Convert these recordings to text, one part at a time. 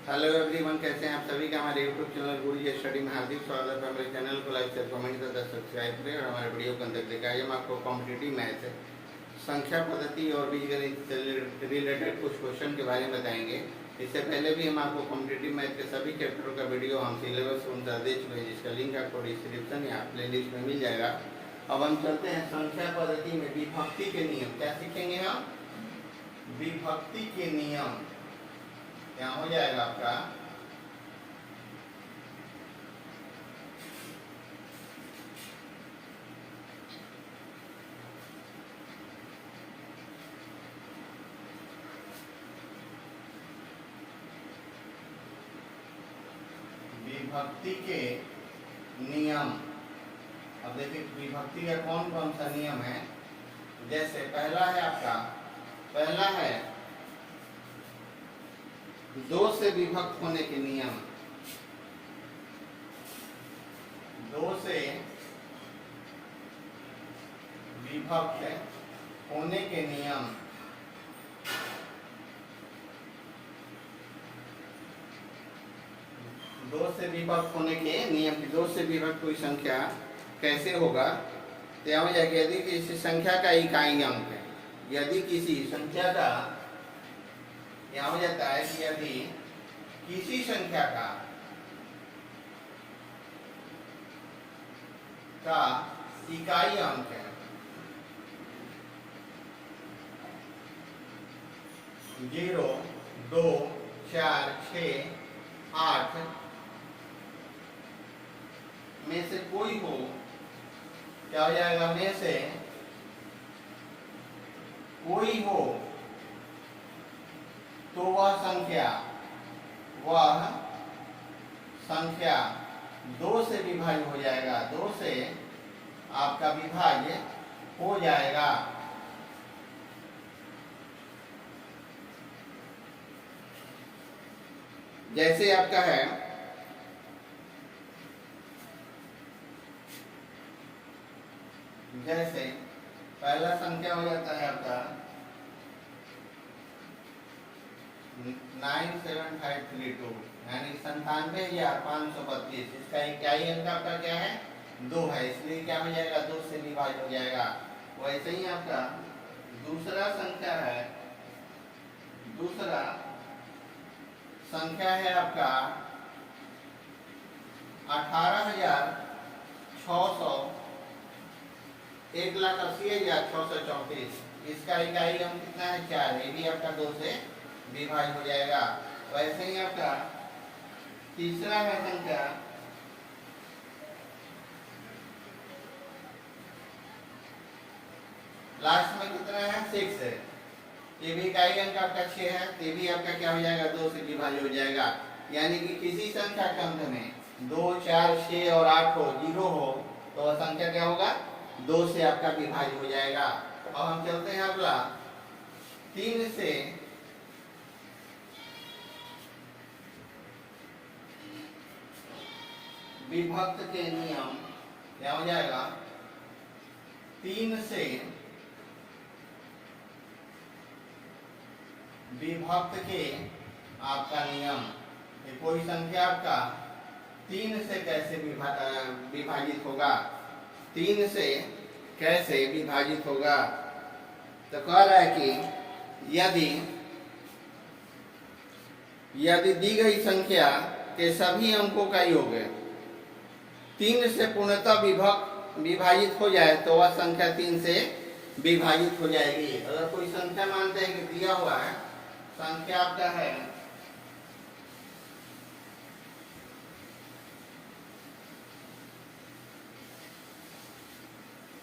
Hello everyone, कैसे हैं आप सभी का हमारे यूट्यूब चैनल गुरुजी स्टडी में हार्दिक स्वागत है। हमारे चैनल को लाइक शेयर कमेंट तथा सब्सक्राइब करें और हमारे वीडियो को अंदर देखा हम आपको कॉम्पिटिटिव मैथ संख्या पद्धति और बीजगणित से रिलेटेड कुछ क्वेश्चन के बारे में बताएंगे। इससे पहले भी हम आपको कॉम्पिटिटिव मैथ के सभी चैप्टरों का वीडियो हम सिलेबस अनुसार दे चुके हैं, जिसका लिंक आपको डिस्क्रिप्शन या प्ले लिस्ट में मिल जाएगा। अब हम चलते हैं संख्या पद्धति में विभक्ति के नियम। क्या सीखेंगे हम? विभक्ति के नियम। क्या हो जाएगा आपका विभक्ति के नियम। अब देखिए विभक्ति का कौन कौन सा नियम है। जैसे पहला है दो से विभक्त होने के नियम। दो से विभक्त होने के नियम। दो से विभक्त होने के नियम की दो से विभक्त कोई संख्या कैसे होगा? तो यहाँ हो जाएगा यदि किसी संख्या का इकाई अंक है। यदि किसी संख्या का, यहाँ हो जाता है कि यदि किसी संख्या का इकाई अंक है 0, 2, 4, 6, 8 में से कोई हो, क्या हो जाएगा? में से कोई हो तो वह संख्या 2 से विभाज्य हो जाएगा। 2 से आपका विभाज्य हो जाएगा। जैसे आपका है जैसे पहला संख्या हो जाता है आपका 97532 यानी 97,532। इसका इकाई अंक आपका क्या है? 2 है, इसलिए क्या हो जाएगा? 2 से विभाज्य हो जाएगा। वैसे ही आपका दूसरा संख्या है आपका 18,600 1,80,634। इसका इकाई अंक कितना है? 4। ये भी आपका 2 से विभाज्य हो जाएगा। वैसे ही आपका तीसरा है संख्या लास्ट में कितना है? 6 है। ये भी इकाई अंक आपका 6 है। ये भी आपका क्या हो जाएगा? 2 से विभाज्य हो जाएगा। यानी कि किसी संख्या के अंक में 2, 4, 6 और 8 हो, 0 हो, तो वह संख्या क्या होगा? 2 से आपका विभाज्य हो जाएगा। अब हम चलते हैं अगला 3 से विभक्त के नियम। क्या हो जाएगा? 3 से विभक्त के आपका नियम। ये कोई संख्या आपका 3 से कैसे विभाजित होगा? 3 से कैसे विभाजित होगा? तो कह रहा है कि यदि दी गई संख्या के सभी अंकों का योग 3 से पूर्णतः विभाजित हो जाए तो वह संख्या 3 से विभाजित हो जाएगी। अगर कोई संख्या मानते हैं कि दिया हुआ है, संख्या आपका है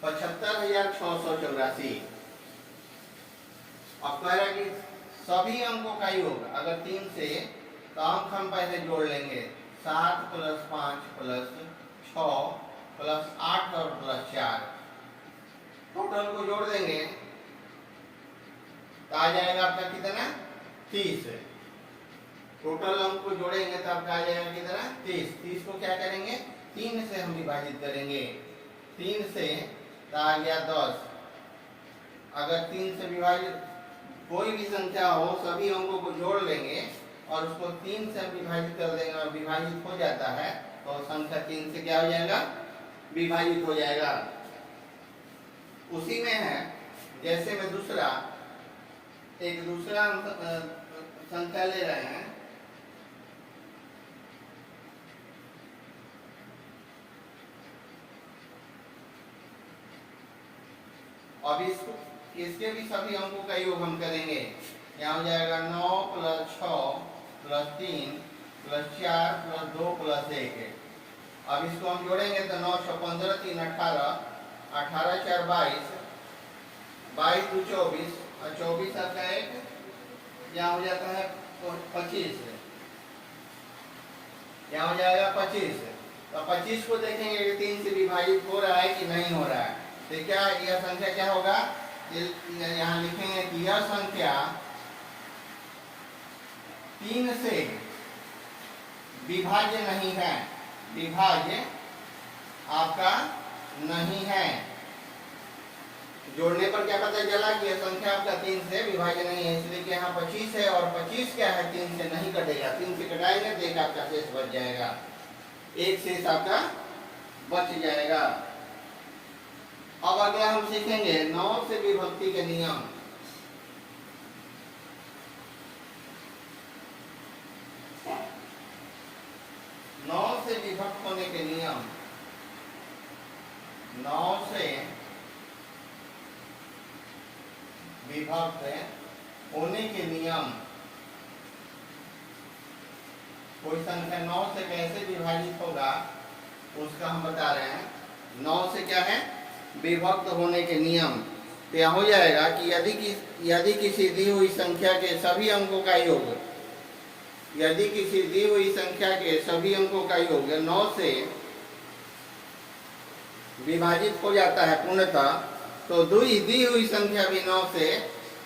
75,684। अब कह रहा है कि सभी अंकों का योग अगर 3 से, तो अंक हम पहले जोड़ लेंगे। 7 + 5 + 6 + 8 और +4 टोटल को जोड़ देंगे तो आ जाएगा आपका कितना? 30। टोटल अंक को जोड़ेंगे तो आपका आ जाएगा कितना? 30। 30 को क्या करेंगे? 3 से हम विभाजित करेंगे। 3 से तो आ गया 10। अगर 3 से विभाजित कोई भी संख्या हो, सभी अंकों को जोड़ लेंगे और उसको 3 से हम विभाजित कर देंगे और विभाजित हो जाता है तो संख्या 3 से क्या हो जाएगा, विभाजित हो जाएगा। उसी में है, जैसे में एक दूसरा संख्या ले रहे हैं, अब इसके भी सभी अंकों का योग हम करेंगे। यहाँ हो जाएगा 9 + 6 + 3 + 4 + 2 + 1। अब इसको हम जोड़ेंगे तो 9 × 15 3 18 18 4 22 22 2 24 और 24 आता है, यहाँ हो जाता है 25, यहाँ हो जाएगा 25। तो 25 को देखेंगे कि 3 से विभाजित हो रहा है कि नहीं हो रहा है। तो क्या यह संख्या क्या होगा, यहाँ लिखेंगे कि यह संख्या 3 से विभाज्य नहीं है, विभाज्य आपका नहीं है। जोड़ने पर क्या पता चला कि यह संख्या आपका 3 से विभाज्य नहीं है, इसलिए कि यहाँ 25 है और 25 क्या है, 3 से नहीं कटेगा। 3 से कटाएंगे तो एक आपका शेष बच जाएगा, एक शेष आपका बच जाएगा। अब अगला हम सीखेंगे 9 से विभक्ति के नियम। से विभक्त होने के नियम, 9 से विभक्त होने के नियम। कोई संख्या 9 से कैसे विभाजित होगा उसका हम बता रहे हैं। 9 से क्या है, विभक्त होने के नियम। तो यह हो जाएगा कि यदि किसी दी हुई संख्या के सभी अंकों का योग, यदि किसी दी हुई संख्या के सभी अंकों का योग 9 से विभाजित हो जाता है पूर्णतः, तो दी हुई संख्या भी 9 से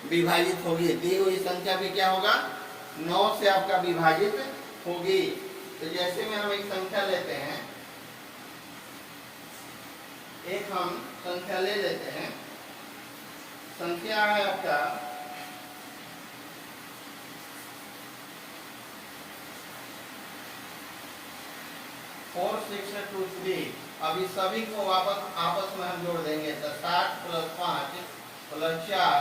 विभाजित होगी। दी हुई संख्या भी क्या होगा, 9 से आपका विभाजित होगी। तो जैसे में हम एक संख्या लेते हैं, एक हम संख्या ले लेते हैं, संख्या है आपका 4 6 2 3। अब इस सभी को आपस में हम जोड़ देंगे तो 7 + 5 + 4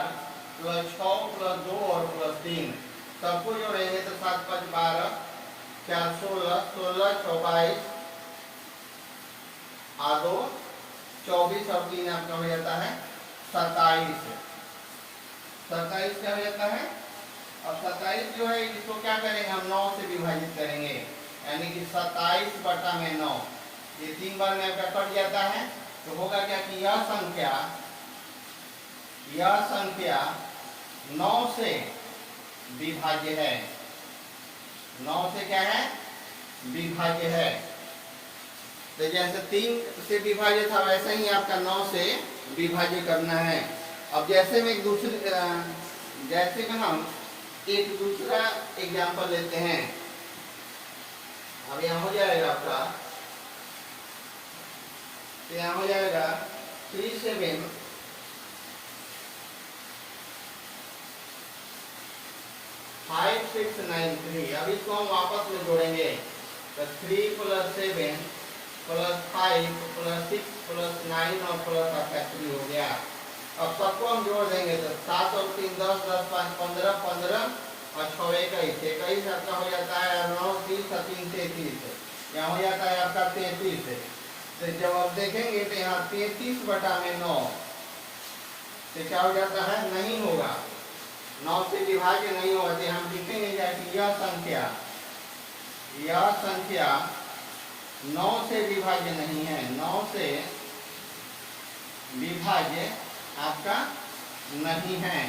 + 6 + 2 और +3 सबको जोड़ेंगे तो 7 5 12 4 16 16 6 22 2 24 और 3 आपका हो जाता है 27। 27 क्या हो जाता है। अब 27 जो है इसको क्या करेंगे हम 9 से विभाजित करेंगे, यानी कि 27/9। ये 3 बार में आपका कट जाता है तो होगा क्या कि यह संख्या 9 से विभाज्य है। 9 से क्या है, विभाज्य है। तो जैसे 3 से विभाज्य था वैसे ही आपका 9 से विभाज्य करना है। अब जैसे में हम एक दूसरा एग्जांपल लेते हैं। अब यहाँ हो जाएगा आपका, तो यहाँ हो जाएगा 3 7 5 6 9 3। अब इसको हम वापस में जोड़ेंगे तो 3 + 7 + 5 + 6 + 9 और प्लस आपका 3 हो गया। अब सबको हम जोड़ देंगे तो 7 और 3 10 10 5 15 15 और 6 21 21 आपका हो जाता है 9 30 3 33। यहाँ हो जाता है आपका 33। तो जब आप देखेंगे तो यहाँ 33/9 तो क्या हो जाता है, नहीं होगा, 9 से विभाज्य नहीं होगा। तो हम लिखेंगे कि यह संख्या 9 से विभाज्य नहीं है, 9 से विभाज्य आपका नहीं है।